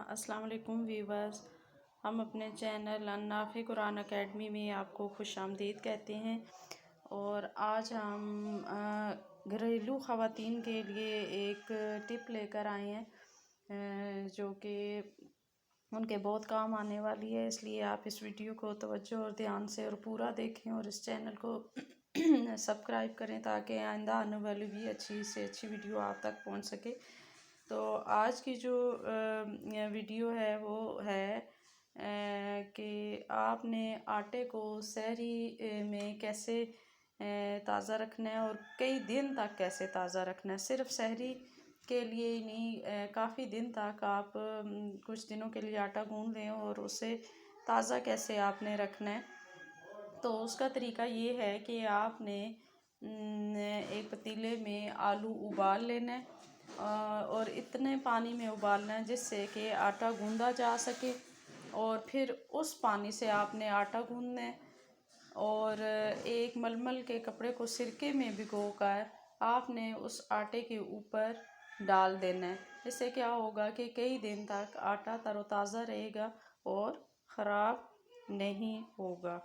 अस्सलाम वालेकुम वीवर्स। हम अपने चैनल अन्नाफ़ी कुरान अकेडमी में आपको खुशामदीद कहते हैं। और आज हम घरेलू ख़वातीन के लिए एक टिप लेकर आए हैं जो कि उनके बहुत काम आने वाली है। इसलिए आप इस वीडियो को तवज्जो और ध्यान से और पूरा देखें और इस चैनल को सब्सक्राइब करें ताकि आइंदा आने वाली भी अच्छी से अच्छी वीडियो आप तक पहुंच सके। तो आज की जो वीडियो है वो है कि आपने आटे को सहरी में कैसे ताज़ा रखना है और कई दिन तक कैसे ताज़ा रखना है। सिर्फ सहरी के लिए ही नहीं, काफ़ी दिन तक आप कुछ दिनों के लिए आटा गूंद लें और उसे ताज़ा कैसे आपने रखना है। तो उसका तरीका ये है कि आपने एक पतीले में आलू उबाल लेना है और इतने पानी में उबालना है जिससे कि आटा गूंदा जा सके। और फिर उस पानी से आपने आटा गूंदना है और एक मलमल के कपड़े को सिरके में भिगोकर आपने उस आटे के ऊपर डाल देना है। इससे क्या होगा कि कई दिन तक आटा तरोताज़ा रहेगा और ख़राब नहीं होगा।